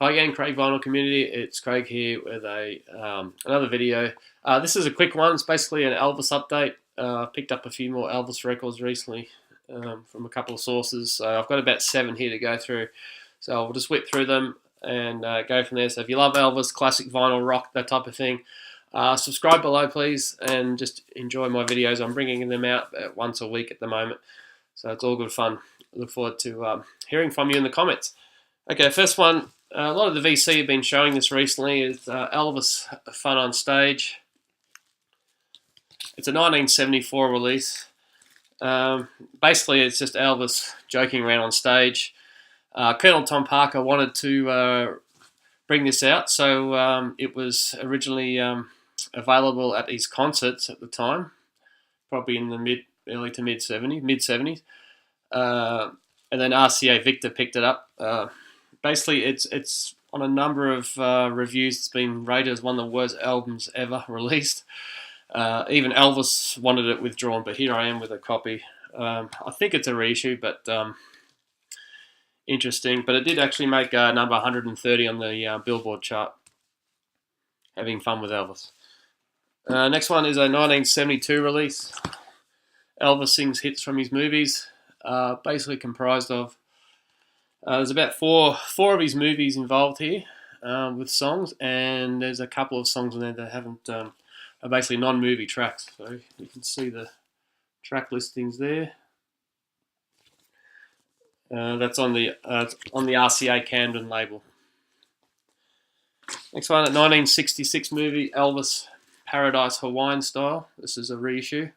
Hi again, Craig Vinyl Community. It's Craig here with another video. This is a quick one. It's basically an Elvis update. Picked up a few more Elvis records recently from a couple of sources. So I've got about 7 here to go through. So I'll just whip through them and go from there. So if you love Elvis, classic vinyl, rock, that type of thing, subscribe below please and just enjoy my videos. I'm bringing them out once a week at the moment. So it's all good fun. Look forward to hearing from you in the comments. Okay, first one. A lot of the VC have been showing this recently. Is Elvis Fun on Stage. It's a 1974 release. Basically, it's just Elvis joking around on stage. Colonel Tom Parker wanted to bring this out, so it was originally available at his concerts at the time, probably in the early to mid 70s. And then RCA Victor picked it up. Basically, it's on a number of reviews. It's been rated as one of the worst albums ever released. Even Elvis wanted it withdrawn, but here I am with a copy. I think it's a reissue, but interesting. But it did actually make number 130 on the Billboard chart. Having fun with Elvis. Next one is a 1972 release. Elvis sings hits from his movies. Basically comprised of there's about four of his movies involved here with songs, and there's a couple of songs in there that haven't are basically non-movie tracks. So you can see the track listings there. That's on the RCA Camden label. Next one, a 1966 movie, Elvis Paradise Hawaiian Style. This is a reissue.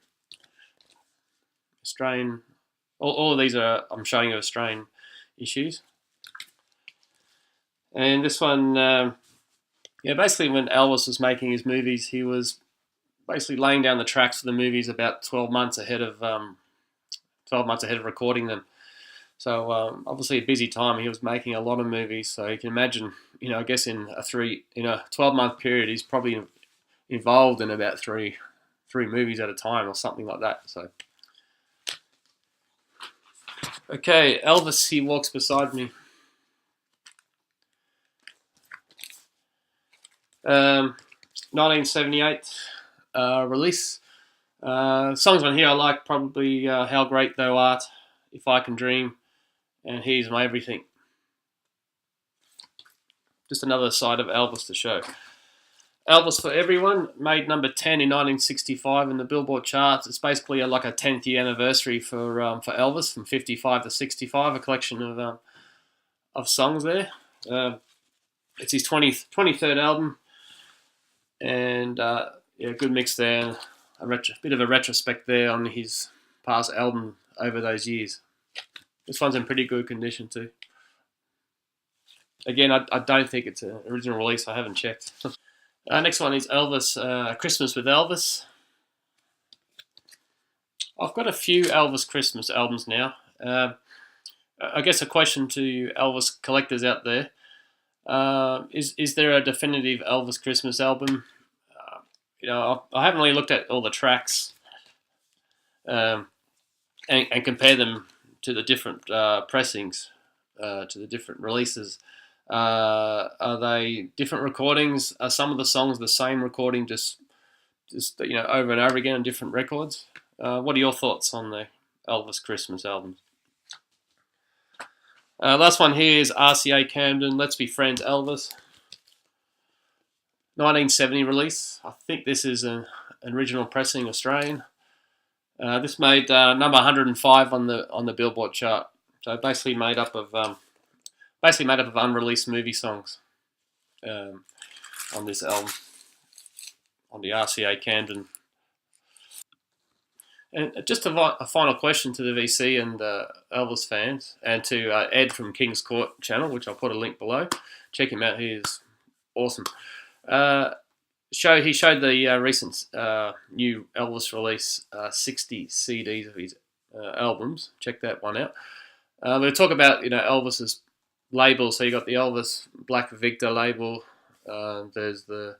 Australian. All of these are I'm showing you Australian issues. And this one, basically when Elvis was making his movies, he was basically laying down the tracks for the movies about 12 months ahead of recording them. So obviously a busy time. He was making a lot of movies, so you can imagine, I guess in a 12-month period, he's probably involved in about three movies at a time or something like that. So. Okay, Elvis, He Walks Beside Me. 1978 release. Songs on here I like probably How Great Thou Art, If I Can Dream, and Here's My Everything. Just another side of Elvis to show. Elvis for Everyone made number 10 in 1965 in the Billboard charts. It's basically like a 10th year anniversary for Elvis from 55 to 65. A collection of songs there. It's his 23rd album, and good mix there. Bit of a retrospect there on his past album over those years. This one's in pretty good condition too. Again, I don't think it's an original release. I haven't checked. Next one is Elvis Christmas with Elvis. I've got a few Elvis Christmas albums now. I guess a question to Elvis collectors out there. Is there a definitive Elvis Christmas album? I haven't really looked at all the tracks and compare them to the different pressings, to the different releases. Are they different recordings? Are some of the songs the same recording, just over and over again on different records? What are your thoughts on the Elvis Christmas albums? Last one here is RCA Camden, Let's Be Friends Elvis. 1970 release. I think this is an original pressing, Australian. This made number 105 on the Billboard chart. So basically made up of unreleased movie songs on this album, on the RCA Camden. And just a final question to the VC and Elvis fans, and to Ed from King's Court channel, which I'll put a link below. Check him out; he is awesome. He showed the recent new Elvis release, 60 CDs of his albums. Check that one out. We'll talk about Elvis's labels. So you got the Elvis Black Victor label. There's the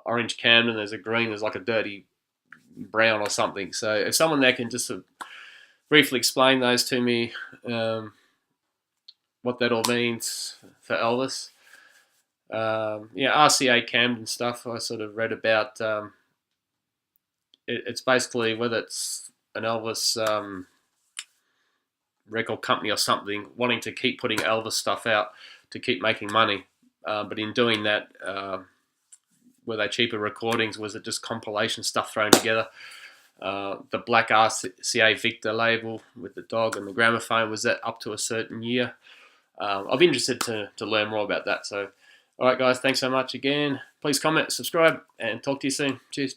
orange Camden. There's a green. There's like a dirty brown or something. So if someone there can just briefly explain those to me, what that all means for Elvis. Yeah, RCA Camden stuff. I sort of read about. It's basically whether it's an Elvis record company or something wanting to keep putting Elvis stuff out to keep making money, but in doing that, were they cheaper recordings? Was it just compilation stuff thrown together? The black RCA Victor label with the dog and the gramophone, was that up to a certain year? I'm interested to learn more about that. So, all right, guys, thanks so much again. Please comment, subscribe, and talk to you soon. Cheers.